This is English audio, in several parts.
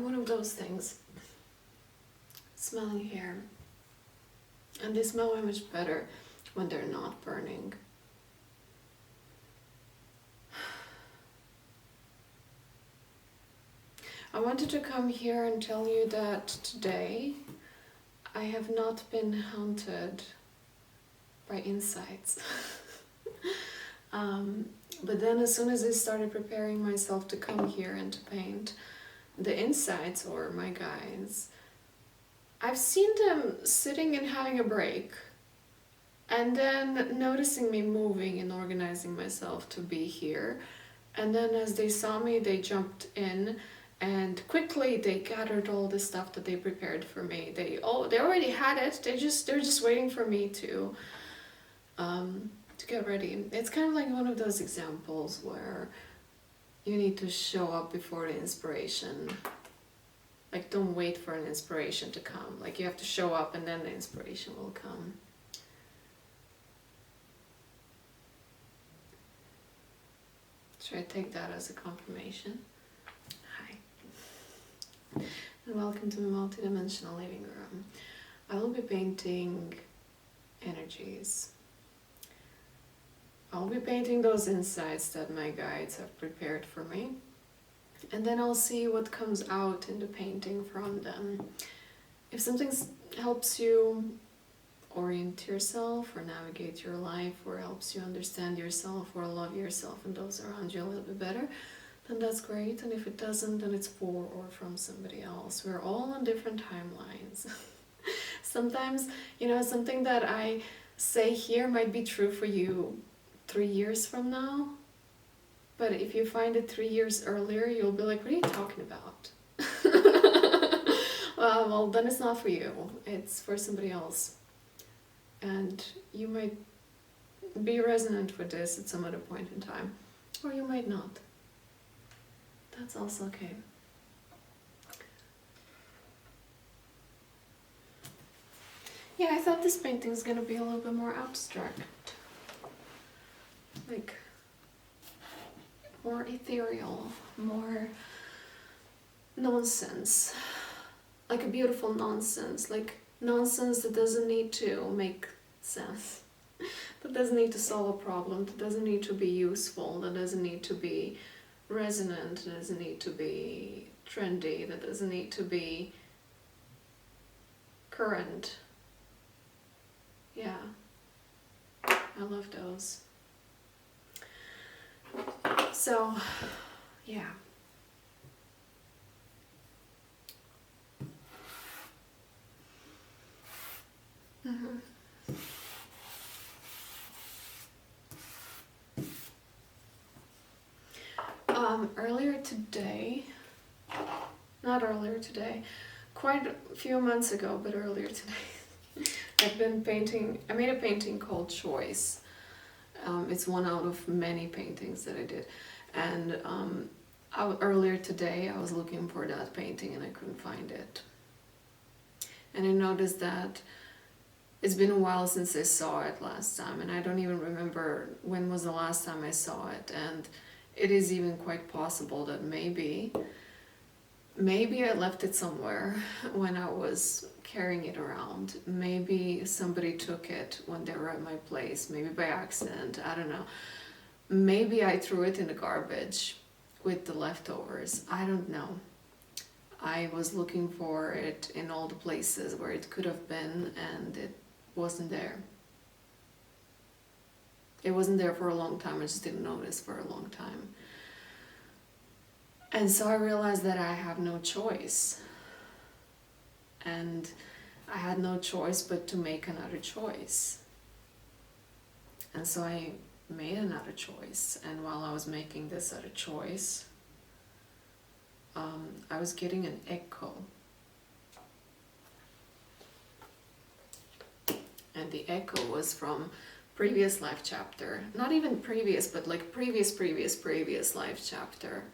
I'm one of those things. Smelling hair. And they smell way much better when they're not burning. I wanted to come here and tell you that today I have not been haunted by insights. But then as soon as I started preparing myself to come here and to paint, the insights, or my guides, I've seen them sitting and having a break, and then noticing me moving and organizing myself to be here. And then as they saw me, they jumped in, and quickly they gathered all the stuff that they prepared for me. They already had it. They're just waiting for me to get ready. It's kind of like one of those examples where you need to show up before the inspiration. Like, don't wait for an inspiration to come. Like, you have to show up and then the inspiration will come. Should I take that as a confirmation? Hi. And welcome to my multidimensional living room. I will be painting energies. I'll be painting those insights that my guides have prepared for me. And then I'll see what comes out in the painting from them. If something helps you orient yourself or navigate your life, or helps you understand yourself or love yourself and those around you a little bit better, then that's great. And if it doesn't, then it's for or from somebody else. We're all on different timelines. Sometimes, you know, something that I say here might be true for you 3 years from now. But if you find it 3 years earlier, you'll be like, what are you talking about? Well, then it's not for you. It's for somebody else. And you might be resonant with this at some other point in time. Or you might not. That's also okay. Yeah, I thought this painting's gonna be a little bit more abstract. Like, more ethereal, more nonsense. Like a beautiful nonsense. Like nonsense that doesn't need to make sense. That doesn't need to solve a problem. That doesn't need to be useful. That doesn't need to be resonant. That doesn't need to be trendy. That doesn't need to be current. Yeah. I love those. So, yeah. Earlier today, not earlier today, quite a few months ago, but earlier today, I've been painting. I made a painting called 𝑐ℎ𝑜i𝑐𝑒. It's one out of many paintings that I did, and earlier today I was looking for that painting and I couldn't find it. And I noticed that it's been a while since I saw it last time, and I don't even remember when was the last time I saw it. And it is even quite possible that maybe I left it somewhere when I was carrying it around. Maybe somebody took it when they were at my place, maybe by accident, I don't know. Maybe I threw it in the garbage with the leftovers, I don't know. I was looking for it in all the places where it could have been, and it wasn't there. It wasn't there for a long time, I just didn't notice for a long time. And so I realized that I have no choice. And I had no choice but to make another choice. And so I made another choice. And while I was making this other choice, I was getting an echo. And the echo was from previous life chapter. Not even previous, but like previous life chapter.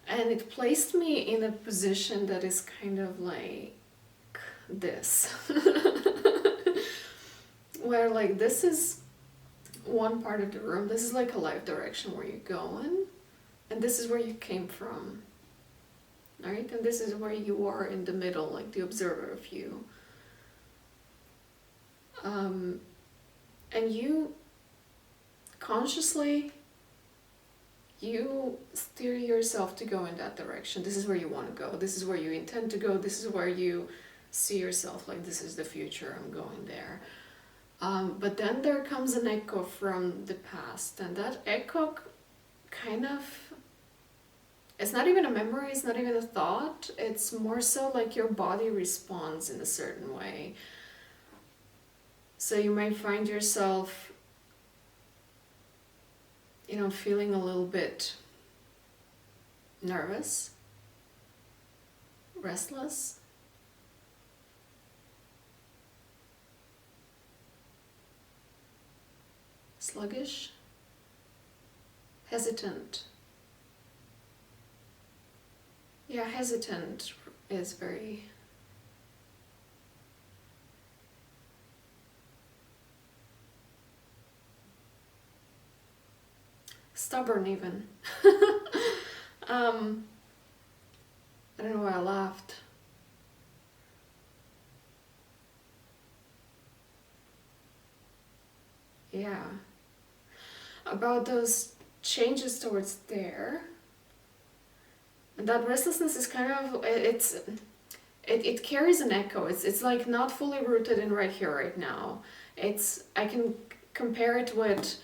And it placed me in a position that is kind of like this. Where like this is one part of the room. This is like a life direction where you're going, and this is where you came from, right? And this is where you are in the middle, like the observer of you. And you consciously, you steer yourself to go in that direction. This is where you want to go. This is where you intend to go. This is where you see yourself, like, this is the future, I'm going there. But then there comes an echo from the past, and that echo kind of, it's not even a memory, it's not even a thought, it's more so like your body responds in a certain way. So you might find yourself, feeling a little bit nervous, restless, sluggish, hesitant. Yeah, hesitant is very... stubborn even. I don't know why I laughed. Yeah. About those changes towards there. And that restlessness is kind of, it carries an echo. It's like not fully rooted in right here, right now. I can compare it with,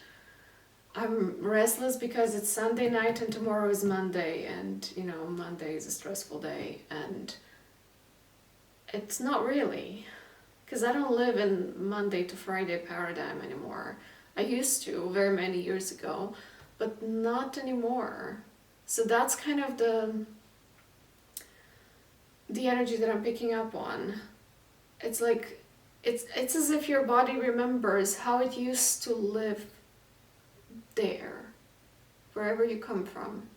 I'm restless because it's Sunday night and tomorrow is Monday, and Monday is a stressful day, and it's not really, because I don't live in Monday to Friday paradigm anymore. I used to very many years ago, but not anymore. So that's kind of the energy that I'm picking up on. It's like, it's as if your body remembers how it used to live there, wherever you come from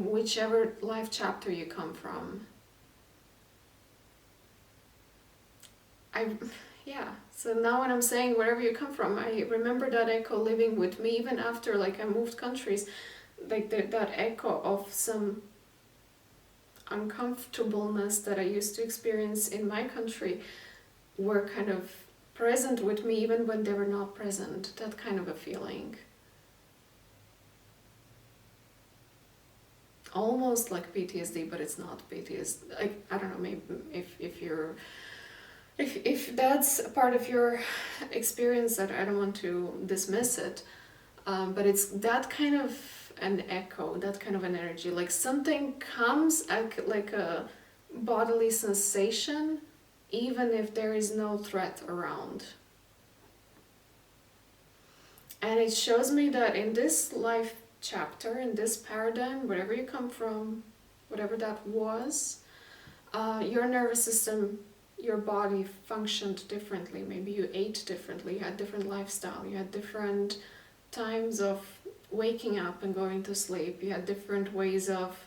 whichever life chapter you come from. So now when I'm saying wherever you come from, I remember that echo living with me even after, like, I moved countries, like that echo of some uncomfortableness that I used to experience in my country were kind of present with me even when they were not present. That kind of a feeling. Almost like PTSD, but it's not PTSD. Like, I don't know, maybe if that's a part of your experience, that I don't want to dismiss it, but it's that kind of an echo, that kind of an energy, like something comes like a bodily sensation, even if there is no threat around. And it shows me that in this life chapter, in this paradigm, wherever you come from, whatever that was, your nervous system, your body functioned differently. Maybe you ate differently, you had different lifestyle, you had different times of waking up and going to sleep, you had different ways of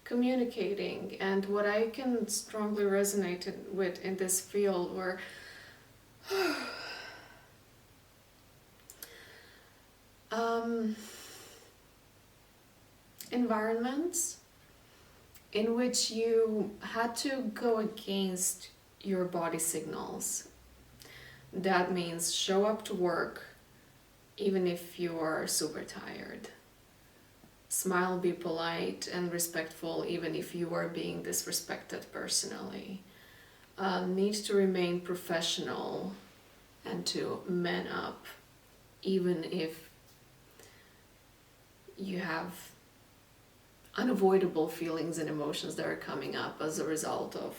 communicating. And what I can strongly resonate with in this field were environments in which you had to go against your body signals. That means show up to work even if you are super tired. Smile, be polite and respectful even if you are being disrespected personally. Need to remain professional and to man up even if you have unavoidable feelings and emotions that are coming up as a result of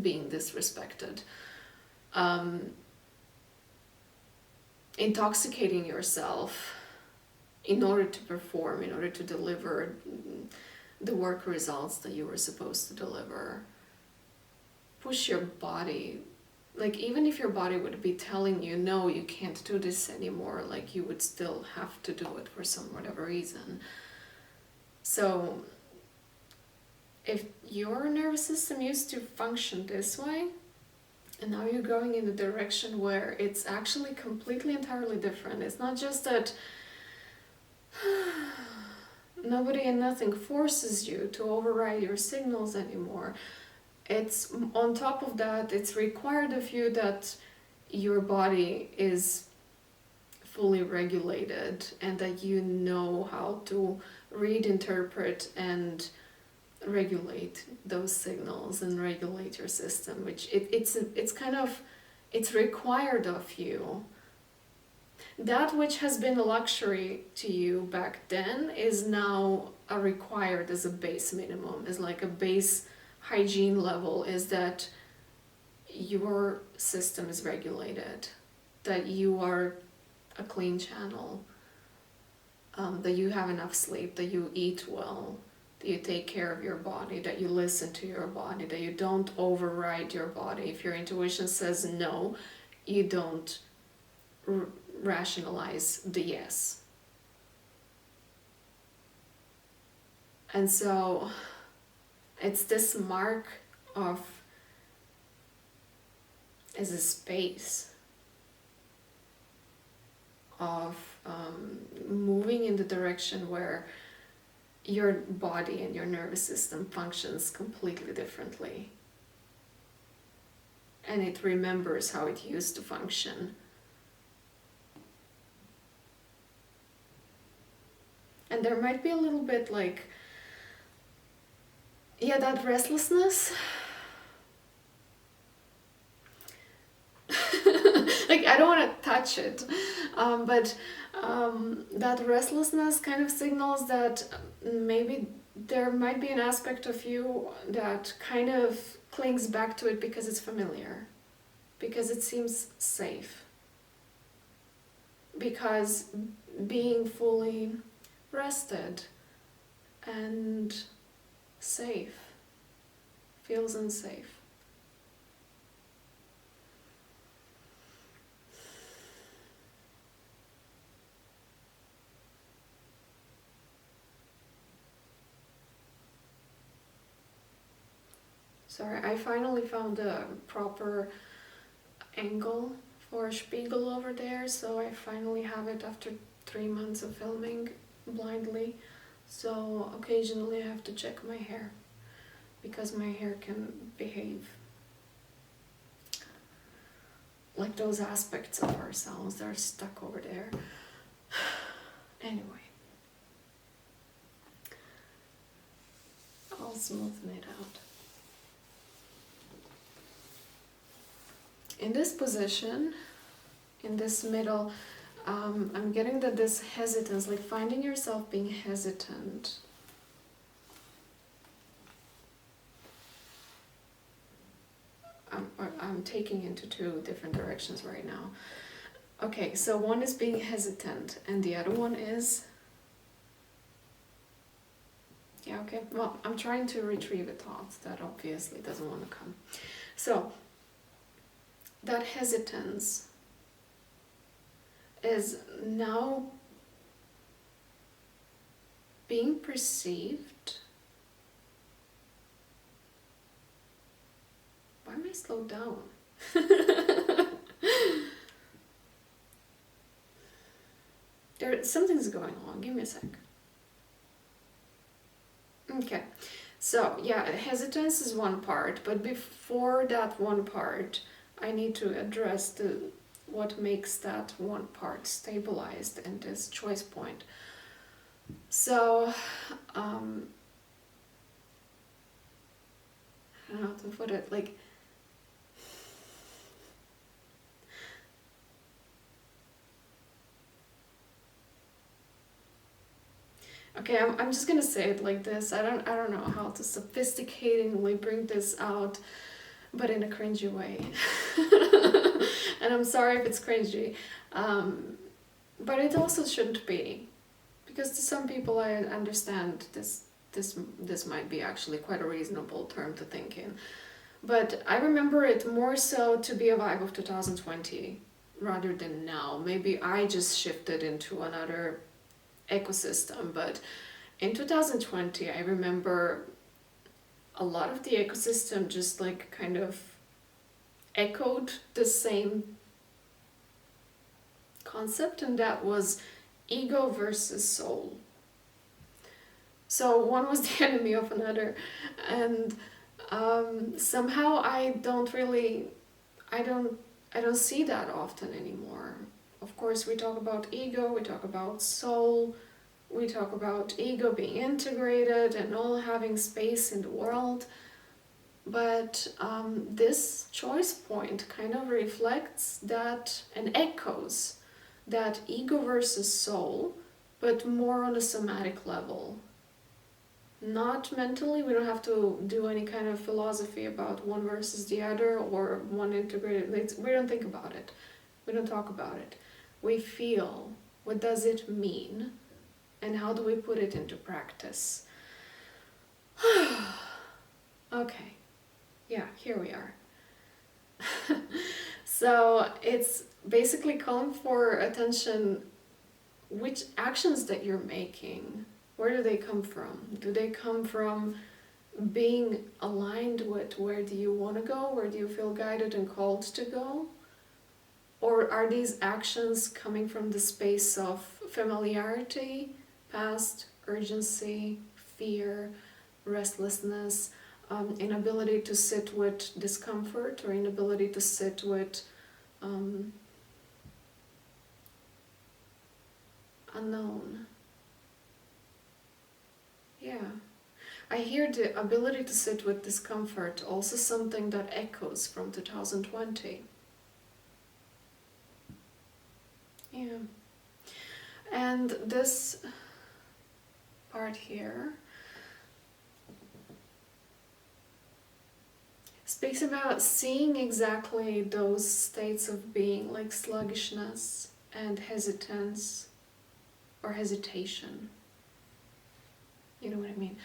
being disrespected. Intoxicating yourself in order to perform, in order to deliver the work results that you were supposed to deliver. Push your body, like even if your body would be telling you, no, you can't do this anymore, like you would still have to do it for some whatever reason. So if your nervous system used to function this way, And now you're going in a direction where it's actually completely entirely different. It's not just that nobody and nothing forces you to override your signals anymore. It's on top of that, it's required of you that your body is fully regulated and that you know how to read, interpret, and regulate those signals and regulate your system, which it's required of you. That which has been a luxury to you back then is now required as a base minimum, is like a base hygiene level, is that your system is regulated, that you are a clean channel, that you have enough sleep, that you eat well, that you take care of your body, that you listen to your body, that you don't override your body. If your intuition says no, you don't rationalize the yes. And so it's this mark of, is a space of moving in the direction where your body and your nervous system functions completely differently. And it remembers how it used to function. And there might be a little bit like, yeah, that restlessness. Like, I don't want to touch it, but that restlessness kind of signals that maybe there might be an aspect of you that kind of clings back to it because it's familiar, because it seems safe, because being fully rested and safe feels unsafe. Sorry, I finally found a proper angle for a spiegel over there, so I finally have it after 3 months of filming blindly. So occasionally I have to check my hair, because my hair can behave like those aspects of ourselves that are stuck over there. Anyway, I'll smoothen it out. In this position, in this middle, I'm getting that this hesitance, like finding yourself being hesitant. I'm taking into 2 different directions right now. Okay, so one is being hesitant, and the other one is... Yeah, okay, well, I'm trying to retrieve a thought that obviously doesn't want to come. So, that hesitance is now being perceived. Why am I slowed down? Something's going on. Give me a sec. Okay, so yeah, hesitance is one part, but before that one part, I need to address what makes that one part stabilized in this choice point. So, I don't know how to put it, like, okay, I'm just gonna say it like this. I don't know how to sophisticatingly bring this out, but in a cringy way. And I'm sorry if it's cringy, but it also shouldn't be, because to some people I understand this might be actually quite a reasonable term to think in, but I remember it more so to be a vibe of 2020 rather than now. Maybe I just shifted into another ecosystem, but in 2020 I remember a lot of the ecosystem just like kind of echoed the same concept, and that was ego versus soul. So one was the enemy of another, and somehow I don't see that often anymore. Of course, we talk about ego, we talk about soul, we talk about ego being integrated and all having space in the world. But this choice point kind of reflects that and echoes that ego versus soul, but more on a somatic level. Not mentally, we don't have to do any kind of philosophy about one versus the other or one integrated. We don't think about it. We don't talk about it. We feel, what does it mean? And how do we put it into practice? Okay. Yeah, here we are. So it's basically calling for attention, which actions that you're making, where do they come from? Do they come from being aligned with where do you want to go, where do you feel guided and called to go? Or are these actions coming from the space of familiarity, past, urgency, fear, restlessness, inability to sit with discomfort, or inability to sit with unknown? Yeah. I hear the ability to sit with discomfort, also something that echoes from 2020. Yeah. And this part here speaks about seeing exactly those states of being, like sluggishness and hesitance or hesitation. You know what I mean?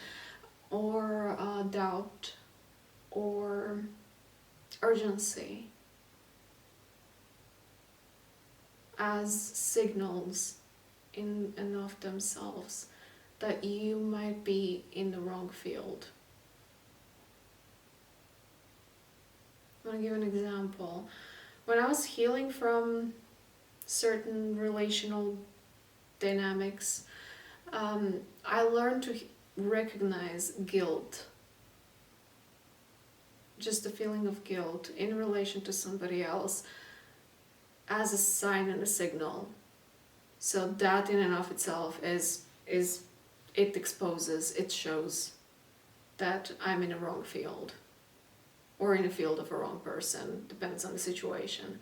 Or doubt or urgency as signals in and of themselves that you might be in the wrong field. I'm going to give an example. When I was healing from certain relational dynamics, I learned to recognize guilt, just the feeling of guilt in relation to somebody else, as a sign and a signal. So that in and of itself is it exposes, it shows that I'm in a wrong field, or in a field of a wrong person, depends on the situation,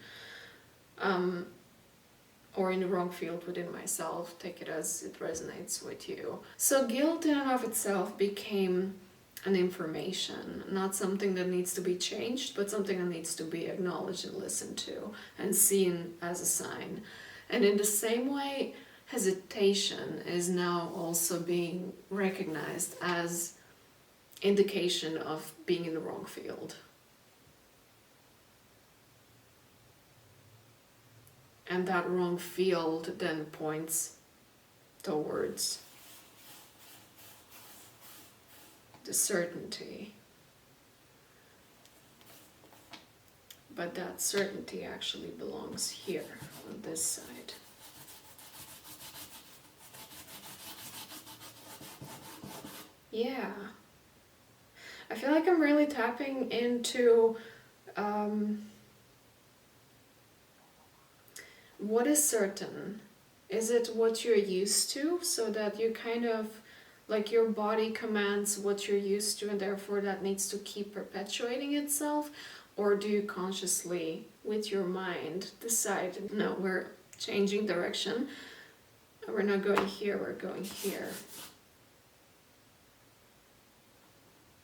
or in the wrong field within myself, take it as it resonates with you. So guilt in and of itself became an information, not something that needs to be changed, but something that needs to be acknowledged and listened to and seen as a sign. And in the same way, hesitation is now also being recognized as indication of being in the wrong field. And that wrong field then points towards the certainty. But that certainty actually belongs here, on this side. Yeah. I feel like I'm really tapping into what is certain. Is it what you're used to, so that you kind of, like, your body commands what you're used to and therefore that needs to keep perpetuating itself? Or do you consciously, with your mind, decide, no, we're changing direction, we're not going here, we're going here?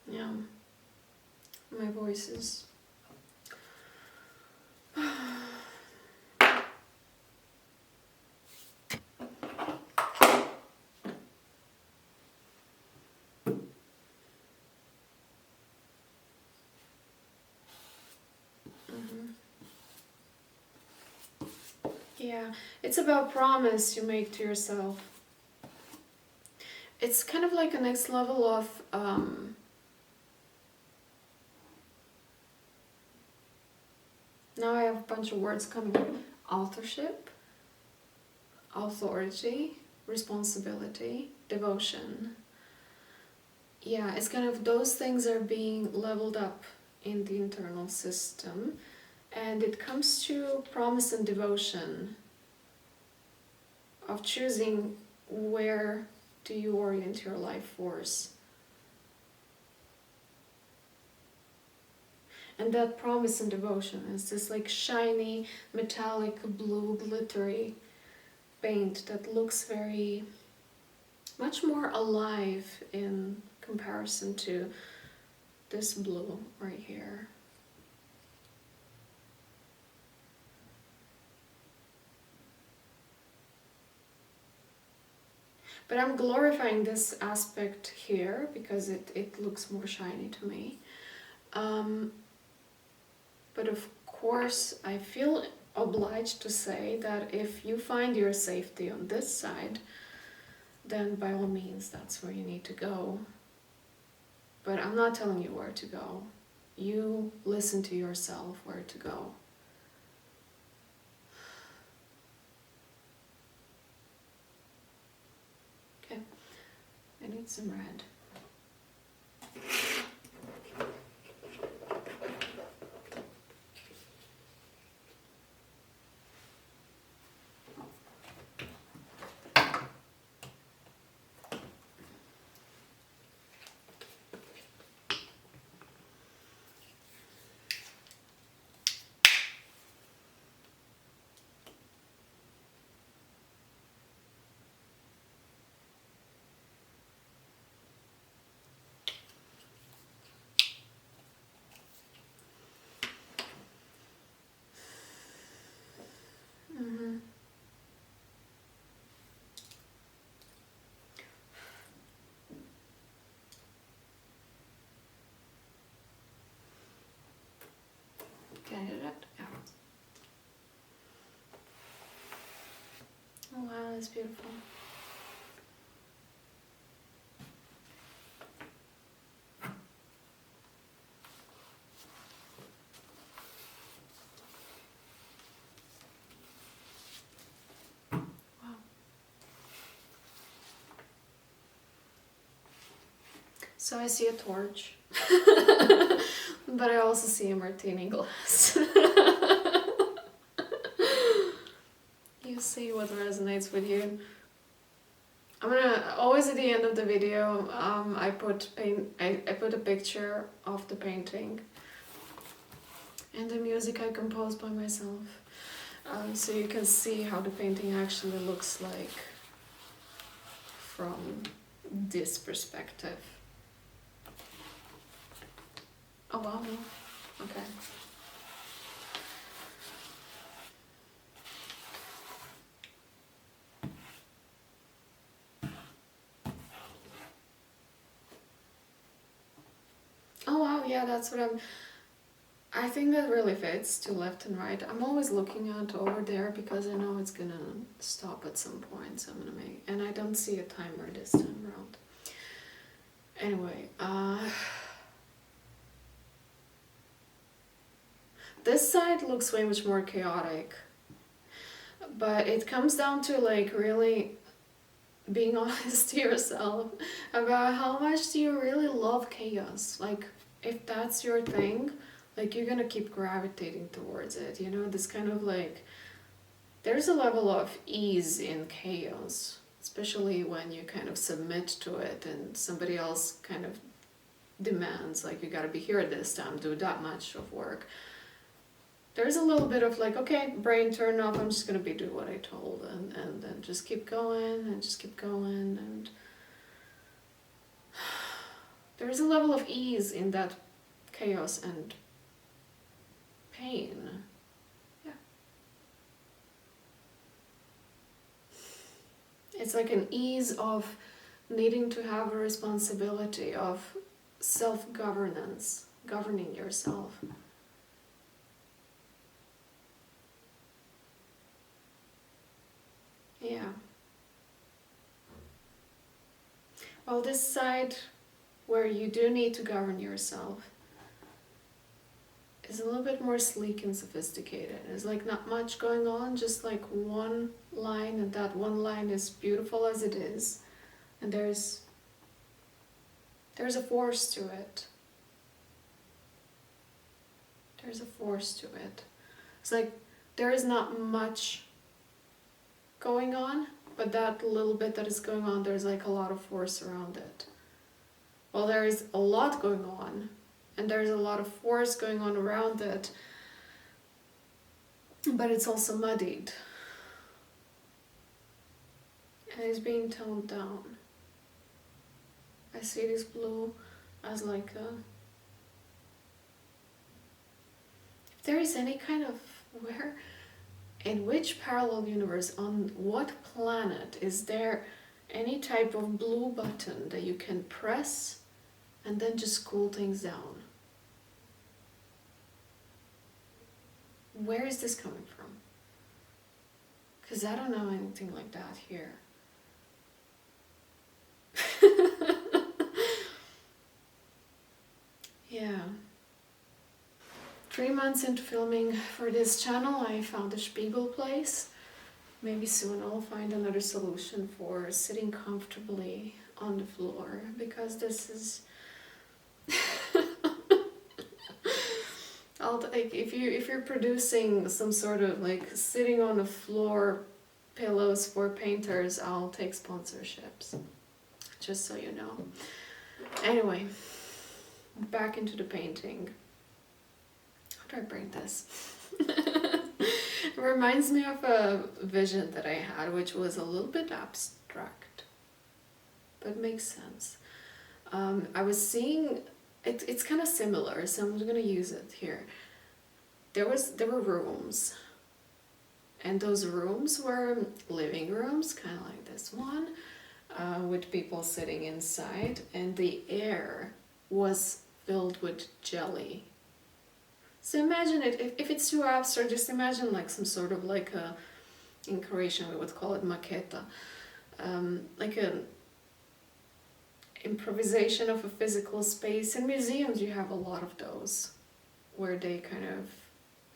Yeah, my voice is... Yeah, it's about promise you make to yourself. It's kind of like a next level of Now I have a bunch of words coming up. Authorship, authority, responsibility, devotion. Yeah, it's kind of those things are being leveled up in the internal system. And it comes to promise and devotion of choosing where do you orient your life force. And that promise and devotion is this like shiny, metallic, blue, glittery paint that looks very much more alive in comparison to this blue right here. But I'm glorifying this aspect here because it looks more shiny to me. But of course, I feel obliged to say that if you find your safety on this side, then by all means, that's where you need to go. But I'm not telling you where to go. You listen to yourself where to go. Okay, I need some red. Can I do that? Yeah. Oh wow, that's beautiful. Wow. So I see a torch, but I also see a martini glass. You see what resonates with you. I'm gonna always at the end of the video, I put a picture of the painting and the music I composed by myself, so you can see how the painting actually looks like from this perspective. Oh wow, no. Okay. Oh wow, yeah, that's what I think that really fits to left and right. I'm always looking at over there because I know it's gonna stop at some point, so I'm gonna make, and I don't see a timer this time around. Anyway, this side looks way much more chaotic, but it comes down to like really being honest to yourself about how much do you really love chaos. Like, if that's your thing, like you're gonna keep gravitating towards it, you know, this kind of like, there's a level of ease in chaos, especially when you kind of submit to it and somebody else kind of demands, like, you gotta be here at this time, do that much of work. There's a little bit of like, okay, brain turn off, I'm just gonna do what I told, and then just keep going and just keep going, and there's a level of ease in that chaos and pain. Yeah. It's like an ease of needing to have a responsibility of self-governance, governing yourself. Yeah. Well, this side where you do need to govern yourself is a little bit more sleek and sophisticated. There's like not much going on, just like one line, and that one line is beautiful as it is, and there's a force to it. There's a force to it. It's like there is not much going on, but that little bit that is going on, there's like a lot of force around it. Well, there is a lot going on, and there's a lot of force going on around it, but it's also muddied. And it's being toned down. I see this blue as like a... If there is any kind of... In which parallel universe, on what planet, is there any type of blue button that you can press and then just cool things down? Where is this coming from? Because I don't know anything like that here. Yeah. 3 months into filming for this channel, I found a Spiegel place. Maybe soon I'll find another solution for sitting comfortably on the floor, because this is... if you're producing some sort of like sitting on the floor pillows for painters, I'll take sponsorships. Just so you know. Anyway, back into the painting. How do I bring this? It reminds me of a vision that I had, which was a little bit abstract, but makes sense. I was seeing, it's kind of similar, so I'm going to use it here. There were rooms, and those rooms were living rooms, kind of like this one, with people sitting inside, and the air was filled with jelly. So imagine it, if it's too abstract, just imagine like some sort of like a, in Croatian we would call it maqueta, like an improvisation of a physical space. In museums you have a lot of those, where they kind of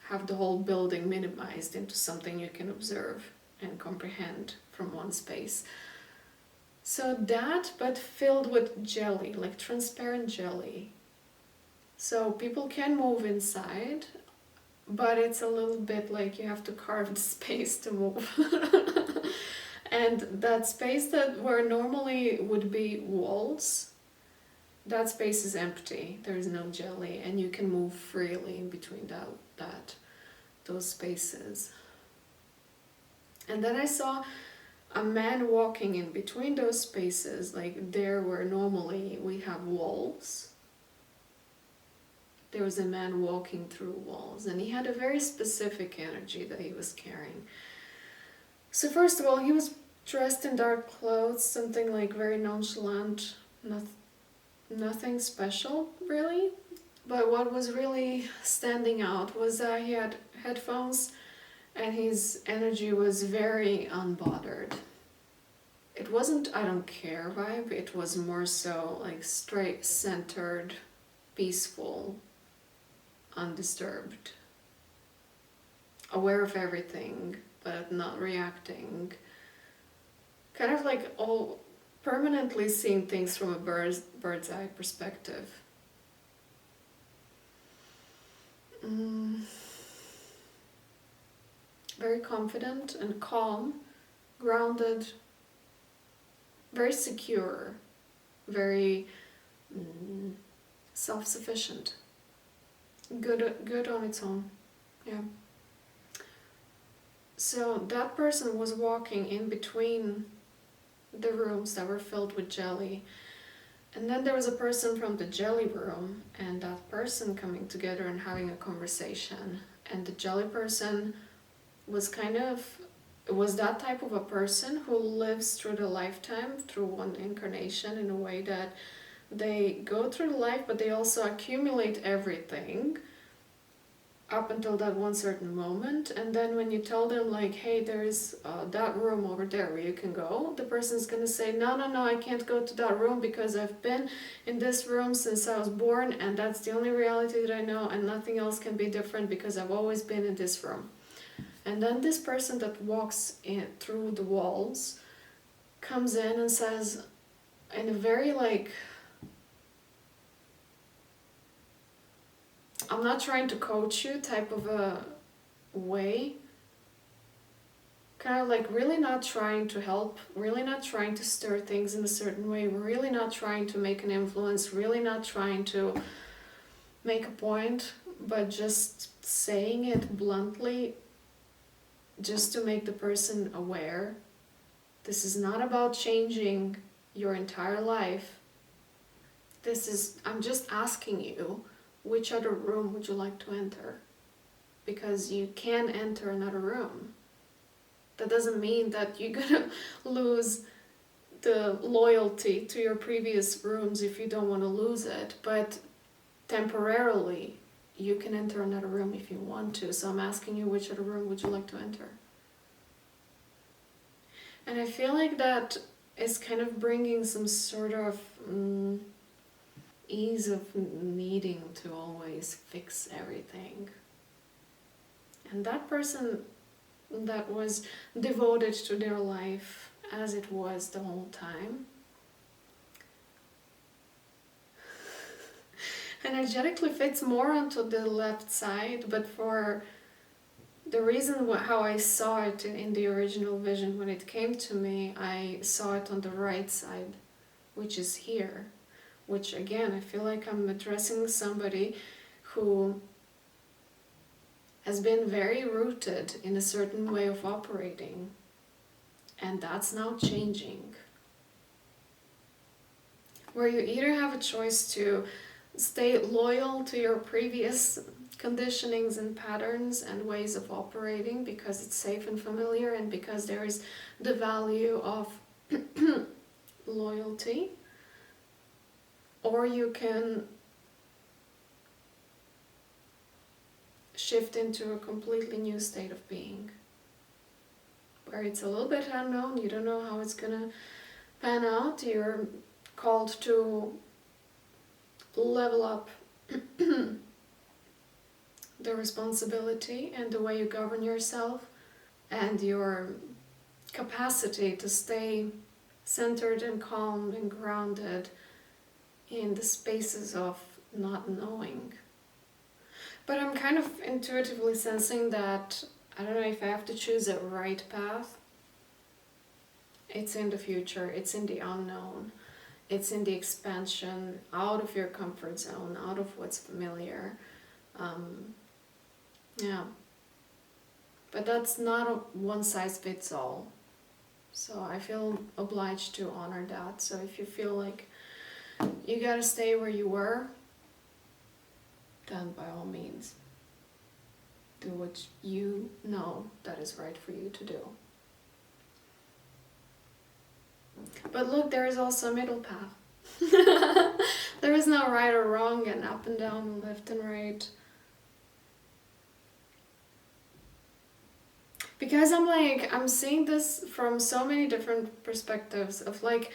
have the whole building minimized into something you can observe and comprehend from one space. So that, but filled with jelly, like transparent jelly. So people can move inside, but it's a little bit like you have to carve the space to move. And that space that where normally would be walls, that space is empty. There is no jelly, and you can move freely in between those spaces. And then I saw a man walking in between those spaces, like there where normally we have walls. There was a man walking through walls, and he had a very specific energy that he was carrying. So first of all, he was dressed in dark clothes, something like very nonchalant, nothing special really. But what was really standing out was that he had headphones, and his energy was very unbothered. It wasn't I don't care vibe, it was more so like straight, centered, peaceful, undisturbed, aware of everything but not reacting, kind of like all permanently seeing things from a bird's eye perspective. Very confident and calm, grounded, very secure, very self-sufficient. Good on its own, yeah. So that person was walking in between the rooms that were filled with jelly, and then there was a person from the jelly room and that person coming together and having a conversation. And the jelly person was was that type of a person who lives through the lifetime, through one incarnation, in a way that they go through life, but they also accumulate everything up until that one certain moment, and then when you tell them like, hey, there's that room over there where you can go, the person's gonna say, no, no, no, I can't go to that room because I've been in this room since I was born, and that's the only reality that I know, and nothing else can be different because I've always been in this room. And then this person that walks in through the walls comes in and says, in a very like, I'm not trying to coach you type of a way, kind of like really not trying to help, really not trying to stir things in a certain way, really not trying to make an influence, really not trying to make a point, but just saying it bluntly just to make the person aware. This is not about changing your entire life. This is, I'm just asking you, which other room would you like to enter? Because you can enter another room. That doesn't mean that you're gonna lose the loyalty to your previous rooms if you don't want to lose it, but temporarily you can enter another room if you want to. So I'm asking you, which other room would you like to enter? And I feel like that is kind of bringing some sort of ease of needing to always fix everything. And that person that was devoted to their life as it was the whole time energetically fits more onto the left side, but for the reason how I saw it in the original vision when it came to me, I saw it on the right side, which is here. Which again, I feel like I'm addressing somebody who has been very rooted in a certain way of operating, and that's now changing. Where you either have a choice to stay loyal to your previous conditionings and patterns and ways of operating because it's safe and familiar and because there is the value of loyalty, or you can shift into a completely new state of being where it's a little bit unknown, you don't know how it's gonna pan out, you're called to level up the responsibility and the way you govern yourself and your capacity to stay centered and calm and grounded in the spaces of not knowing. But I'm kind of intuitively sensing that, I don't know if I have to choose a right path. It's in the future, it's in the unknown, it's in the expansion out of your comfort zone, out of what's familiar. Yeah, but that's not a one-size-fits-all. So I feel obliged to honor that. So if you feel like you gotta stay where you were, then by all means, do what you know that is right for you to do. But look, there is also a middle path. There is no right or wrong and up and down and left and right. Because I'm seeing this from so many different perspectives of like,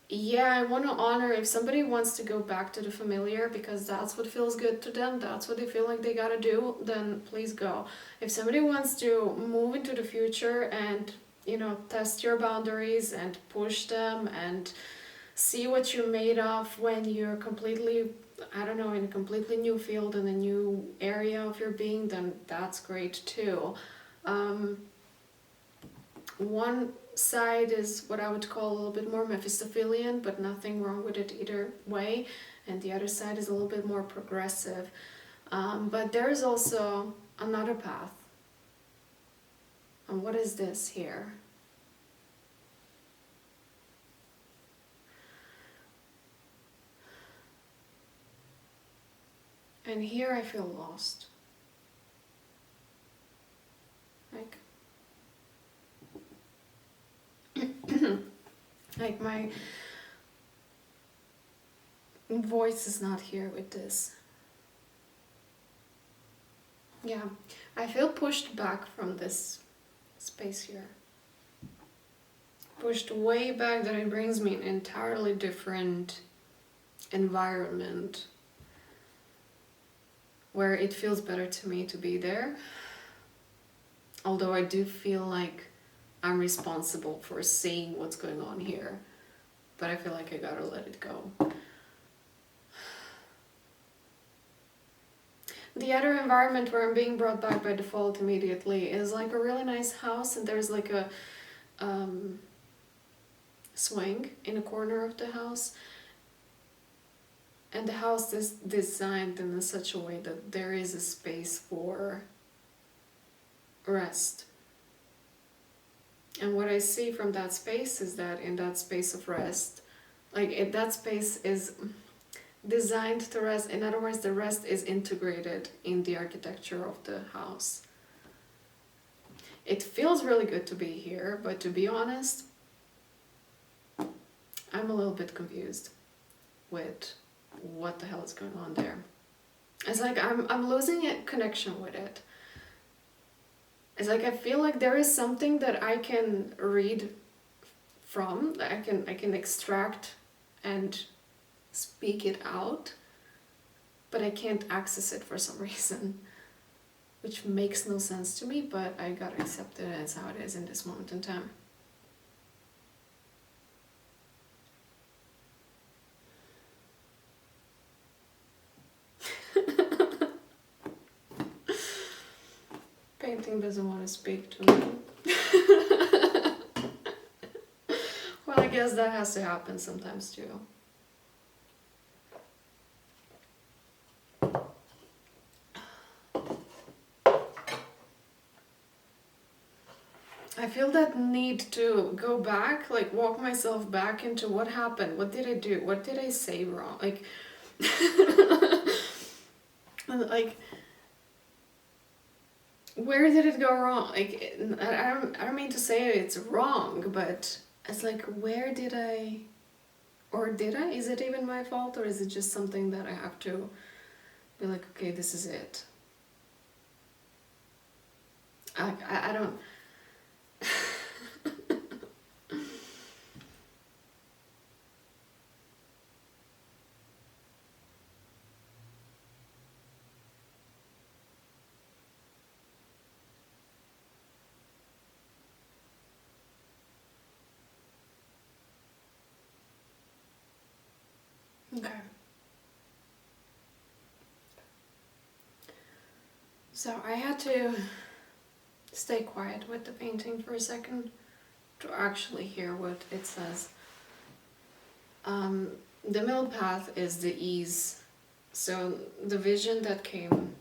yeah, I want to honor if somebody wants to go back to the familiar because that's what feels good to them, that's what they feel like they gotta do, then please go. If somebody wants to move into the future and, you know, test your boundaries and push them and see what you're made of when you're completely, I don't know, in a completely new field, in a new area of your being, then that's great too. One side is what I would call a little bit more Mephistophelian, but nothing wrong with it either way, and the other side is a little bit more progressive. But there is also another path. And what is this here? And here I feel lost. Like my voice is not here with this. Yeah, I feel pushed back from this space here. Pushed way back, that it brings me an entirely different environment where it feels better to me to be there. Although I do feel like I'm responsible for seeing what's going on here, but I feel like I gotta let it go. The other environment where I'm being brought back by default immediately is like a really nice house, and there's like a swing in a corner of the house, and the house is designed in such a way that there is a space for rest. And what I see from that space is that in that space of rest, like that space is designed to rest. In other words, the rest is integrated in the architecture of the house. It feels really good to be here, but to be honest, I'm a little bit confused with what the hell is going on there. It's like I'm losing a connection with it. It's like I feel like there is something that I can read from, that I can extract and speak it out, but I can't access it for some reason, which makes no sense to me, but I gotta accept it as how it is in this moment in time. Painting doesn't want to speak to me. Well, I guess that has to happen sometimes too. I feel that need to go back, like walk myself back into what happened, what did I do, what did I say wrong, like, like, where did it go wrong? Like, I don't mean to say it's wrong, but it's like, where did I, or did I? Is it even my fault, or is it just something that I have to be like, okay, this is it? I don't. Okay. So I had to stay quiet with the painting for a second to actually hear what it says. The middle path is the ease. So the vision that came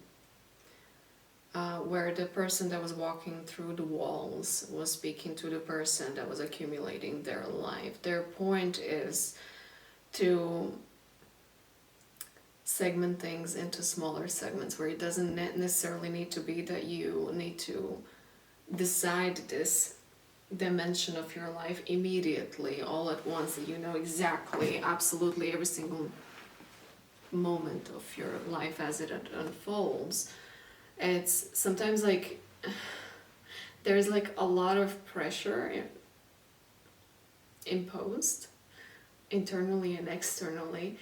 where the person that was walking through the walls was speaking to the person that was accumulating their life. Their point is to segment things into smaller segments where it doesn't necessarily need to be that you need to decide this dimension of your life immediately, all at once, that you know exactly, absolutely every single moment of your life as it unfolds. It's sometimes like there's like a lot of pressure imposed internally and externally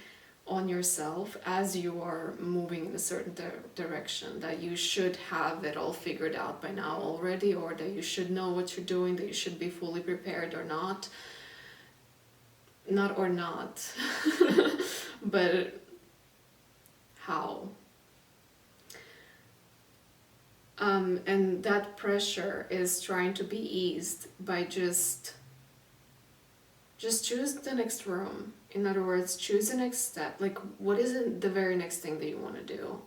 on yourself as you are moving in a certain direction, that you should have it all figured out by now already, or that you should know what you're doing, that you should be fully prepared or not, but how. And that pressure is trying to be eased by just choose the next room. In other words, choose the next step. Like, what is the very next thing that you want to do?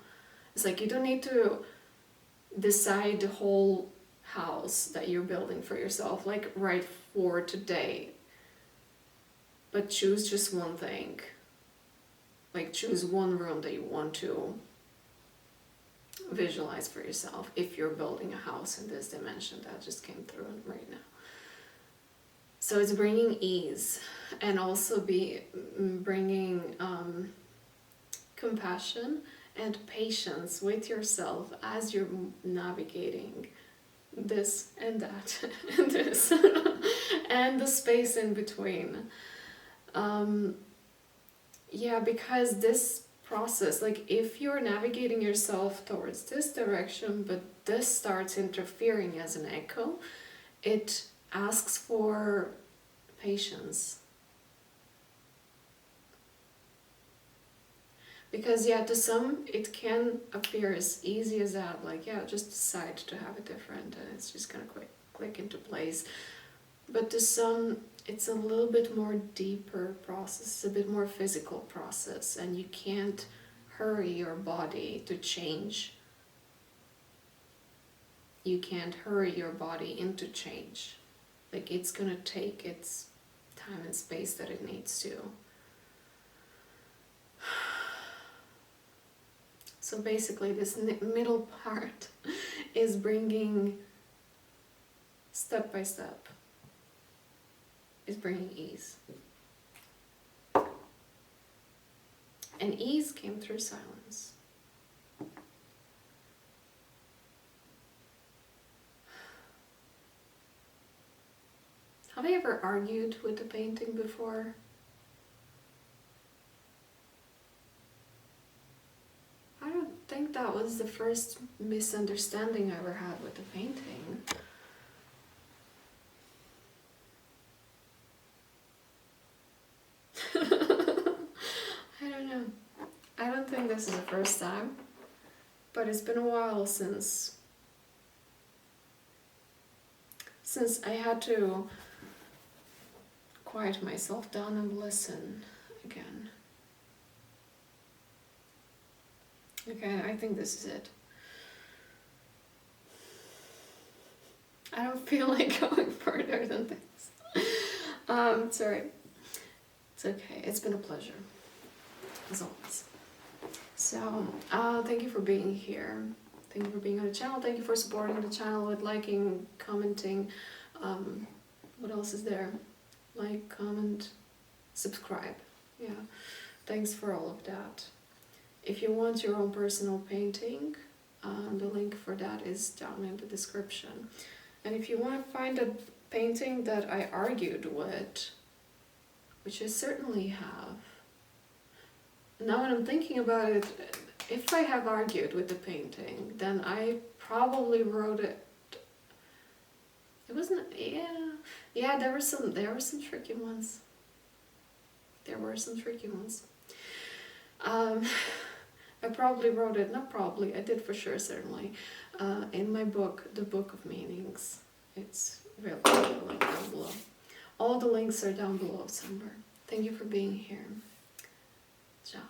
It's like, you don't need to decide the whole house that you're building for yourself, like right for today. But choose just one thing. Like, choose one room that you want to visualize for yourself if you're building a house in this dimension that just came through right now. So it's bringing ease, and also bringing compassion and patience with yourself as you're navigating this and that and this and the space in between. Yeah, because this process, like if you're navigating yourself towards this direction but this starts interfering as an echo, it asks for patience. Because yeah, to some it can appear as easy as that, like yeah, just decide to have it different and it's just gonna click into place. But to some it's a little bit more deeper process, a bit more physical process, and you can't hurry your body to change. You can't hurry your body into change. Like it's gonna take its time and space that it needs to. So basically this middle part is bringing step by step, is bringing ease. And ease came through silence. Have you ever argued with a painting before? I don't think that was the first misunderstanding I ever had with the painting. I don't know. I don't think this is the first time, but it's been a while since I had to quiet myself down and listen again. Okay, I think this is it. I don't feel like going further than this. Sorry. It's okay. It's been a pleasure, as always. So, thank you for being here. Thank you for being on the channel. Thank you for supporting the channel with liking, commenting. What else is there? Like, comment, subscribe. Yeah. Thanks for all of that. If you want your own personal painting, the link for that is down in the description. And if you want to find a painting that I argued with, which I certainly have. Now when I'm thinking about it, if I have argued with the painting, then I probably wrote it. It wasn't, yeah, there were some tricky ones. There were some tricky ones. I probably wrote it, not probably, I did for sure, certainly, in my book, The Book of Meanings. It's available like down below. All the links are down below somewhere. Thank you for being here. Ciao.